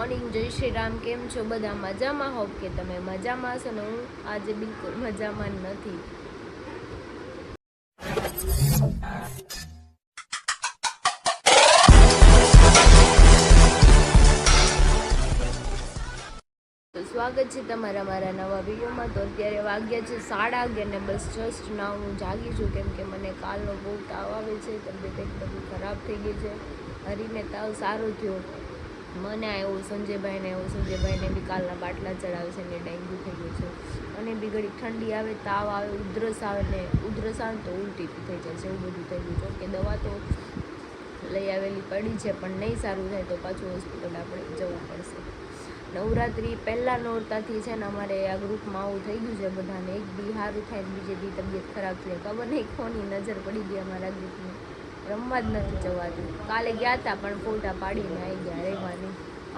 Morning, જય શ્રી રામ. કેમ છો બધા? મજામાં? હોપ કે તમે મજામાં હશો ને હું આજે બિલકુલ મજામાં નથી. તો સ્વાગત છે તમારા મારા નવા વિડીયોમાં. તો અત્યારે વાગ્યા છે 11:30 ને બસ જસ્ટ ના હું જાગી છું, કેમ કે મને કાલનો બહુ તાવ આવે છે. તબિયત એકદમ ખરાબ થઈ ગઈ છે. હરીને તાવ સારો થયો, મને આવ્યો, સંજયભાઈને બી કાલના બાટલા ચડાવે છે ને ડેન્ગ્યુ થઈ ગયું છે. અને બી ઘડી ઠંડી આવે, તાવ આવે, ઉધરસ આવે તો ઉલટી થઈ જાય છે, એવું બધું થઈ ગયું છે. કે દવા તો લઈ આવેલી પડી છે, પણ નહીં સારું થાય તો પાછું હોસ્પિટલ આપણે જવું પડશે. નવરાત્રિ પહેલાં નોરતાથી છે ને અમારે આ ગ્રુપમાં આવું થઈ ગયું છે બધાને. એક દી સારું થાય બીજે દી તબિયત ખરાબ થાય. ખબર નહીં કોની નજર પડી ગઈ અમારા ગ્રુપની, રમવા જ નથી જવાતું. કાલે ગયા હતા પણ ફોટા પાડીને આવી ગયા રહેવાની.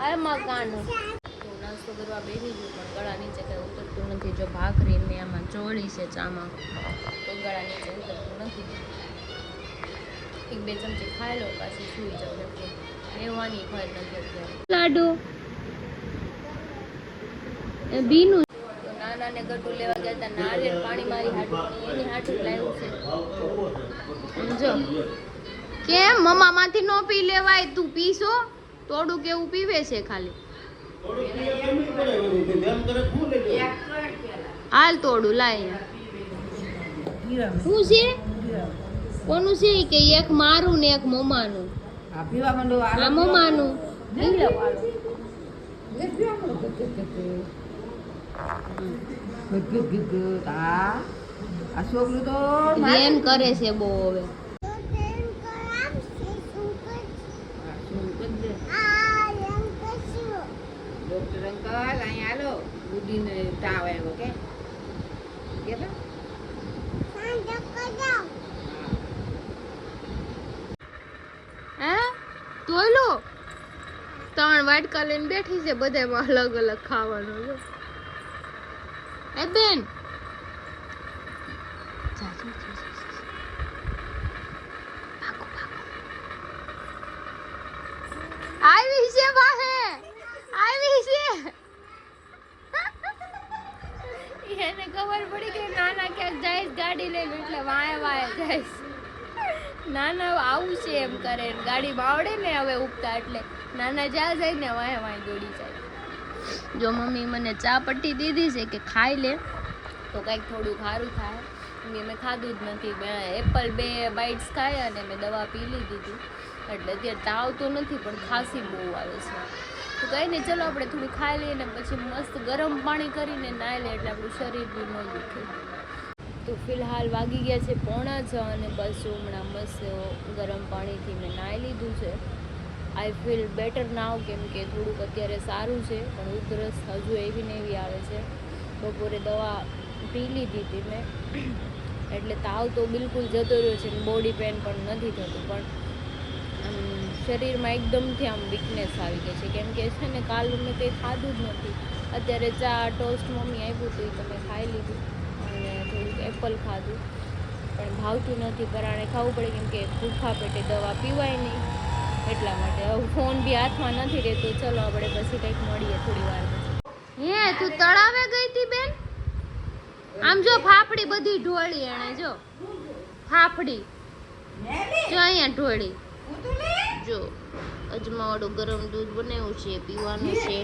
આમાં કાનો તો નાસ્તો કરવા બેસી ગયું, પણ ગળા નીચે કંઈ ઉતરતું નથી. જો ભાખરીને આમાં ચોળી છે ચામાં, તો ગળા નીચે ઉતરતું નથી. એક બે ચમચી ખાઈ લો પાછી સુઈ જાઉં, રહેવાની ખબર નથી અત્યારે. લાડુ બીનું તો નાના ને ગટુ લેવા ગયા હતા. નારિયેળ પાણી મારી હાટું એની હાટું લાવ્યું છે. સમજો કેમ મમ્મા માંથી નો પી લેવાય? તું પીશો? થોડું કેવું પીવે છે ખાલી. હાલ તોડું લાય. શું છે? કોનું છે કે એક મારું ને એક મમ્માનું? આ મમ્માનું. બેન કરે છે બહુ હવે. ડોક્ટર અંકલ અહીંયા હાલો, બુદ્ધિને તાવ આવ્યો કે તોયલો 3 વાટકા લઈને બેઠી છે, બધામાં અલગ અલગ ખાવાનું છે. એ બેન આવી છે વાહે, આવી છે. એને ખબર પડી કે નાના ક્યાંક જાય ગાડી લઈને, એટલે વાય જાય. નાના આવું છે એમ કરે, ગાડીમાં આવડે ને હવે ઉપતા, એટલે નાના જ્યાં જાય ને વાય દોડી જાય. જો મમ્મી મને ચા પટ્ટી દીધી છે કે ખાઈ લે તો કંઈક થોડું સારું થાય. મેં ખાધું જ નથી. મેં એપલ 2 બાઇટ્સ ખાયા અને મેં દવા પી લીધી હતી, એટલે અત્યારે તાવ તો નથી પણ ખાંસી બહુ આવે છે. તો કંઈ નહીં, ચલો આપણે થોડું ખાઈ લઈએ ને પછી મસ્ત ગરમ પાણી કરીને નાહી લઈએ, એટલે આપણું શરીર બી ન દુખે. તો ફિલહાલ વાગી ગયા છે 6:45 અને બસ હમણાં મસ્ત ગરમ પાણીથી મેં નાહી લીધું છે. આઈ ફીલ બેટર નાવ, કેમ કે થોડુંક અત્યારે સારું છે, પણ ઉધરસ હજુ એવી ને એવી આવે છે. બપોરે દવા પી લીધી હતી મેં, એટલે તાવ તો બિલકુલ જતો રહ્યો છે, બોડી પેન પણ નથી થતું, પણ શરીરમાં એકદમથી આમ વીકનેસ આવી ગઈ છે. કેમ કે છે ને કાલ મેં કંઈ ખાધું જ નથી. અત્યારે ચા ટોસ્ટ મમ્મી આપ્યું હતું, તો મેં ખાઈ લીધું અને થોડુંક એપલ ખાધું, પણ ભાવતું નથી, પરાણે ખાવું પડે, કેમ કે ભૂખા પેટે દવા પીવાય નહીં, એટલા માટે. હવે ફોન બી હાથમાં નથી રહેતો. ચલો આપણે પછી કંઈક મળીએ થોડી વાર પછી. હે તું તળાવે ગઈ હતી બેન? આમ જો ફાફડી બધી ઢોળી, એને જો ફાફડી જો અહીંયા ઢોળી. જો અજમાવાળું ગરમ દૂધ બનાવ્યું છે, પીવાનું છે.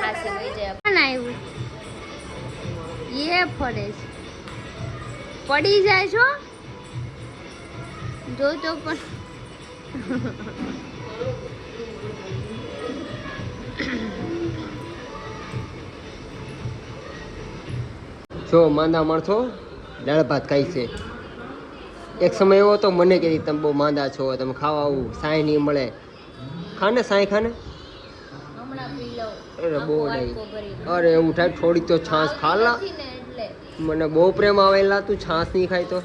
ખાસે લઈ જાય પણ આવ્યું એ ફળે છે, પડી જાય છો જોજો પણ. જો માંદા માણસો દાળ ભાત ખાય છે. એક સમય એવો હતો મને કહેતી તમે બહુ માંદા છો, તમે ખાવા આવું, સાંઈ નહીં મળે. ખાને સાંઈ ખાને. અરે બહુ નહીં, અરે એવું થાય થોડીક તો છાશ ખાલા. મને બહુ પ્રેમ આવેલા, તું છાશ નહીં ખાય તો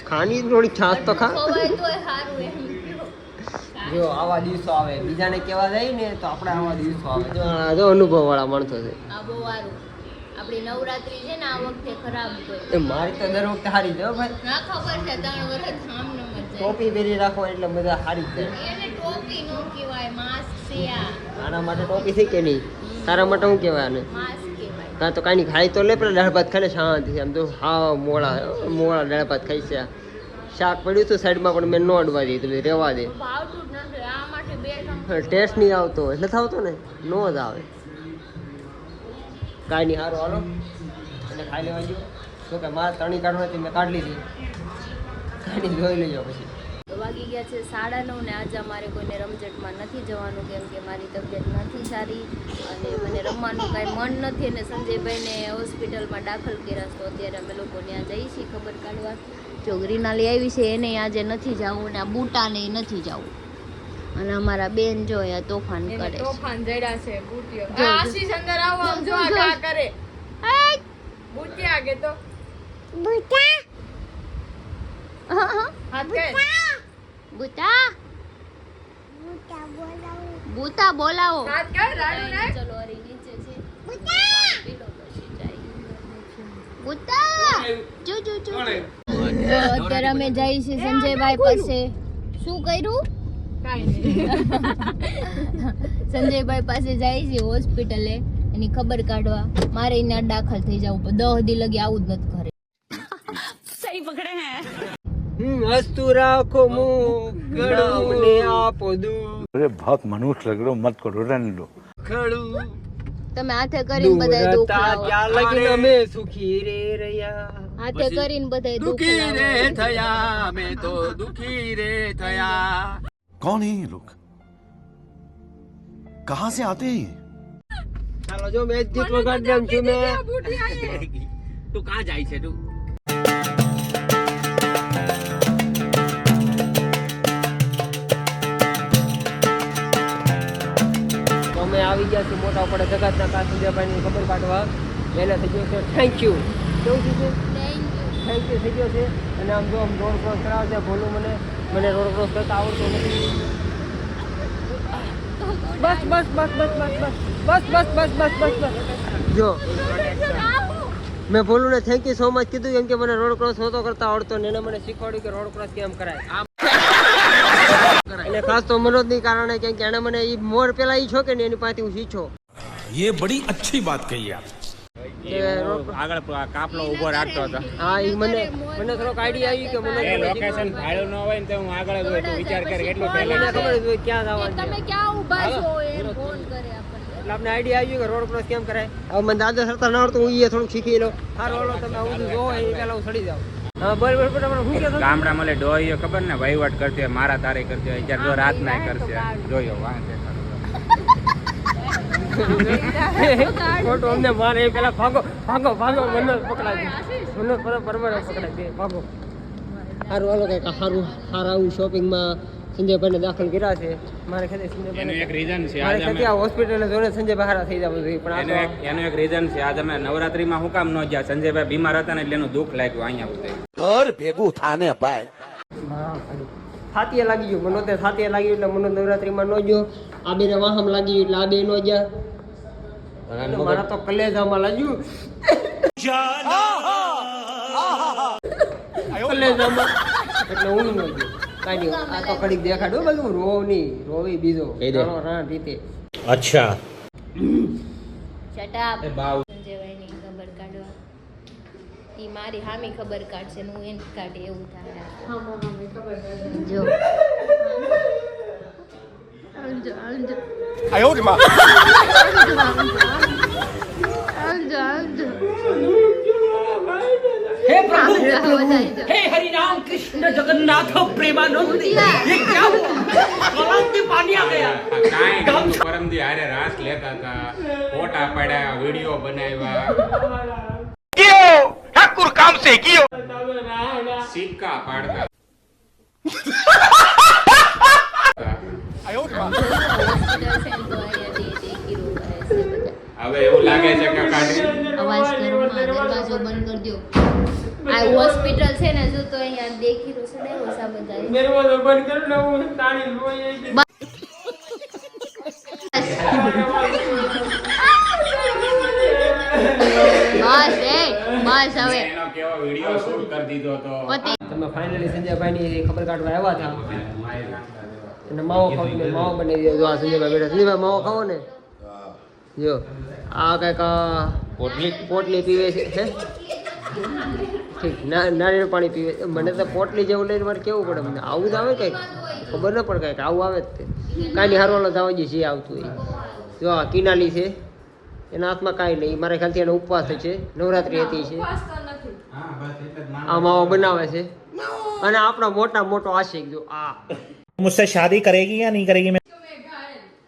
ખાની થોડીક છાશ તો ખા. જો આવા દિવસો આવે, બીજાને કેવા જાય ને તો આપણે આવા દિવસો આવે. જો અનુભવ વાળા માણસો છે. આપણી નવરાત્રી છે ને આ વખતે ખરાબ ગઈ. મારી તો દર વખતે સારી છે ભાઈ. ના ખબર છે 3 વર્ષ આમ ન મત ટોપી પહેરી રાખો એટલે મજા સારી જ જાય. એને ટોપી નો કહેવાય, માસ્ક છે આ. આના માટે ટોપી છે કે નહીં? તારા માટે શું કહેવાય આને? માસ્ક કહેવાય. કાં તો કાંઈ ખાઈ તો લે, પેલા દાળ ભાત ખાઈને શાંતિ છે. આમ તો હા મોળા દાળ ભાત ખાઈ છે. શાક પડ્યું હતું સાઈડમાં પણ મેં ન અડવા દીધું, રહેવા દે. ભાવતું જ નથી આ માટે બે ટેસ્ટ નહીં આવતો એટલે થતો ને નો જ આવે. કાંઈ નહીં, સારું હાલો એટલે ખાઈ લેવા ગયો. તો કે મારે તણી કાઢવા હતી, મેં કાઢી લીધી. કાંઈ નહીં, જોઈ લેજો પછી. તો વાગી ગયા છે 9:30 ને આજે અમારે કોઈને રમઝટમાં નથી જવાનું, કેમ કે મારી તબિયત નથી સારી અને મને રમવાનું કાંઈ મન નથી. અને સંજયભાઈને હોસ્પિટલમાં દાખલ કર્યા, તો અત્યારે અમે લોકો ત્યાં જઈએ છીએ ખબર કાઢવા. જો ગ્રીનાલી આવી છે, એને આજે નથી જવું અને આ બૂટાને નથી જવું. અને અમારા બેન જો અહીંયા તોફાન કરે છે. તોફાન જડ્યા છે બુટિયો. જો, જો. આશીષ અંદર આવો, આમ જો આ જો. કા કરે. બુટિયા કે તો હાથ કે બૂટા બૂટા બોલાવો. હાથ કે રાડુ ને ચલો અરે નીચે છે પીલો પછી જાય. બૂટા જો જો જો. તો અત્યારે અમે જઈએ છીએ સંજયભાઈ પાસે. શું કર્યું? કાઈ નહીં. સંજયભાઈ પાસે જઈએ છીએ હોસ્પિટલે એની ખબર કાઢવા. મારે અહીંયા દાખલ થઈ જવું, 10 દી લગી આવું જ નથી ઘરે. હસતું રાખો મુખ ગળું ને આપો દુઃખ. अरे बहुत मनुष्य लग रहे हो, मत करो, रहने दो. ખડું તમે હાથે કરીને બધાય દુઃખ લાવો. ત્યાં લગીને અમે સુખી રે રહ્યા. હાથે કરીને બધાય દુઃખ લાવો. થયા મેં તો દુખી રે થયા. कौन है ये लोग? कहाँ से आते हैं ये? ચાલો જો મેચ જીતવા કાઢ્યા છું મેં. તું કાં જાય છે તું? અમે આવી ગયા છીએ મોટા પડે જગતના કા સંજયભાઈની ખબર કાઢવા. એને થઈ ગયો છે થેન્ક યુ. કેવું થયું છે? થેન્ક યુ થઈ ગયો છે. અને આમ જો આમ રોડ ક્રોસ કરાવશે ભોલું મને રોડ ક્રોસ કરતા આવડતું નથી. બસ બસ બસ બસ બસ બસ બસ બસ બસ બસ બસ બસ. જો મેં ભોલું ને થેન્ક યુ સો મચ કીધું, કેમ કે મને રોડ ક્રોસ નહોતો કરતા આવડતો ને એને મને શીખવાડ્યું કે રોડ ક્રોસ કેમ કરાય. અને ખાસ તો મનોજની કારણે, કેમ કે એને મને એ મોર પેલા ઈ છો કે ને એની પાસેથી હું શીખ્યો. ये बड़ी अच्छी बात कही आप. કે રોડ આગળ કાપલો ઊભો રાખતો હતો. હા ઈ મને થોડોક આઈડિયા આવી કે મને એ લોકેશન ફાળ્યું ન હોય ને તો હું આગળ જ હોય. તું વિચાર કર કેટલું મને પહેલા ખબર જ હોય ક્યાં જવાનું છે. તમે ક્યાં ઊભા છો એમ ફોન કરે આપણને. એટલે આપણે આઈડિયા આવી કે રોડ ક્રોસ કેમ કરાય. હવે મને દાદા સરતા ન આવડતું, હું એ થોડુંક શીખી લો. સારું હાલો તમે આવું બધું જોવો એ પહેલા હું ચડી જાઉં. હા બરાબર બરાબર. હું કહેતો હતો? ગામડામાં લે ડોહીઓ ખબર ને વહીવટ કરતી હોય, મારા તારે કરતી હોય, જ્યારે જો રાત ના કરશે જોયો વાંચે ખોટું અમને મારે એ પેલા ભાગો ભાગો ભાગો મને પકડાય મને બરાબર પકડાય દે ભાગો. સારું હાલો કંઈક સારું આવું શોપિંગમાં સંજયભાઈને દાખલ કર્યા છે. મારે ખાતે એનું એક સંજયભાઈ રીઝન છે. મારે આજે ખાતે આ હોસ્પિટલે જોડે સંજયભાઈ હારા થઈ જવું જોઈએ, પણ આ તો એનું એક રીઝન છે. આજે અમે નવરાત્રીમાં હું કામ ન ગયા? સંજયભાઈ બીમાર હતા ને એટલે એનું દુઃખ લાગ્યું અહીંયા ઉતરે. घर भेगू थाने भाई. છાતીએ લાગી ગયું મને, તે છાતીએ લાગ્યું એટલે મને નવરાત્રીમાં ન ગયો. આ બેને વાહમ લાગી ગયું એટલે આ બે ન ગયા. અને મારા તો કલેજામાં લાગ્યું. કલેજામાં એટલે હું ન ગયો. કાંઈ નહીં, આ તો કડીક દેખાડો બાજુ રોવ નહીં, રોવી બીજો રાણો રાણ રીતે. अच्छा. Shut up. સંજયભાઈની ખબર કાઢવા. ઈ મારી હામી ખબર કાઢશે ને હું એને કાઢી એવું થાય. જો આલજો આલજો આલજો આલજો. हे प्रभु हे हरि राम कृष्ण जगन्नाथ प्रेमानंद ये क्या हुआ? गलाव में पानी आ गया. કાંઈ નહોતું. પરમદી હારે રાસ લેતા હતા, ફોટા પાડ્યા, વિડીયો બનાવ્યા, ठाकुर काम से कियो. સિક્કા પાડતા. હવે એવું લાગે છે કે કાઢી અવાજ ઘરમાં દરવાજો બંધ કરી દો. આ હોસ્પિટલ છે ને, જો તો અહીંયા દેખી રહ્યો છે ને ઓસા બધા. દરવાજો બંધ કરો ને હું તાળી લોહી આવી ગઈ. બસ હવે એનો કેવો વિડીયો શૂટ કરી દીધો તો. પતિ તમે ફાઇનલી સંજયભાઈની ખબર કાઢવા આવ્યા હતા અને માવો ખાવ માવો બનાવી દો. જો આ સંજયભાઈ બેઠા. સંજયભાઈ માવો ખાવો ને? જો આ કંઈક પોટલી પીવે છે હે ઠીક નારિયેળ પાણી પીવે. મને તો પોટલી જેવું લઈને મારે કેવું પડે. મને આવું જ આવે કંઈક ખબર ન પડે કંઈક આવું આવે જ તે કાંઈ નહીં. હારવાલો જવા જે આવતું હોય. જો આ કિનાલી છે એના હાથમાં કાંઈ નહીં. મારા ખ્યાલથી એનો ઉપવાસ છે, નવરાત્રિ હતી છે. આ માવો બનાવે છે અને આપણો મોટો આશિક જો આ मुझसे शादी करेगी या नहीं करेगी मैं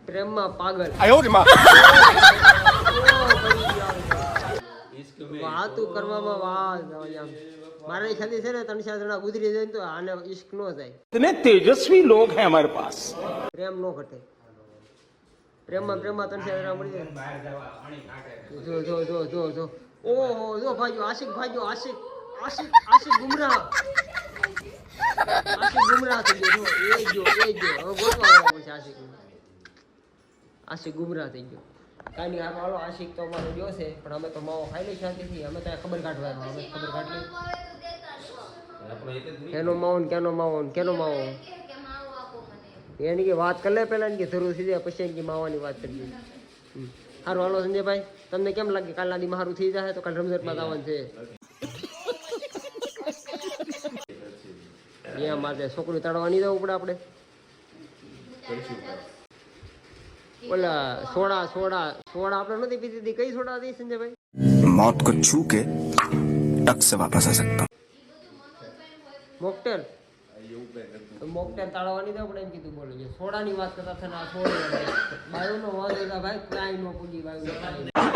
પ્રેમમાં પાગલ વાતું કરવામાં વાહ મારે ખ્યાલથી છે ને 3-4 જણા ગુજરી જાય ને તો આને ઇશ્ક નો જાય. इतने तेजस्वी लोग हैं हमारे पास પ્રેમ નો ઘટે. પ્રેમમાં 3-4 જણા મળી જાય. જો ઓહો જો ભાઈઓ આશિક ગુમરાહ થઈ ગયો. એ જો હવે ગોતવા આવ્યો છે આશિક ગુમરાહ થઈ ગયો. કાંઈ નહીં હાલો આશિક તો અમારો જોશે પણ અમે તો માવો ખાઈ લઈ શાંતિથી. અમે તો ખબર કાઢવા આવ્યા. અમે ખબર કાઢી કેનો માવો ને કેનો માવો એની કે વાત કરી લે પહેલા કે જરૂર થઈ જાય પછી એની માવાની વાત કરી. સારું હાલો સંજયભાઈ તમને કેમ લાગે કાલના દી સારું થઈ જાય તો કાલ રમઝટમાં જવાનું છે એ માટે છોકરી તાળવા નહીં જવું પડે આપણે. ઓલા સોડા આપણે નથી પીતી હતી. કઈ સોડા હતી સંજયભાઈ? मौत को छू के टक से वापस आ सकता મોકટેલ તાળવાની તો આપણે એમ કીધું બોલો છે. સોડાની વાત કરતા હતા ને આ સોડા બાયુનો વાંધો હતા ભાઈ ક્યાંય નો પૂજી બાયુ.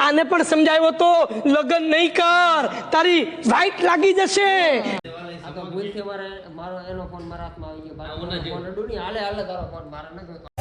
આને પણ સમજાવ્યો તો લગન નહીં કર તારી વાઈટ લાગી જશે. આ તો ભૂલથી મારો એનો ફોન મારા હાથમાં આવી ગયો. ફોન અડું નહીં હાલે તારો ફોન મારા નથી.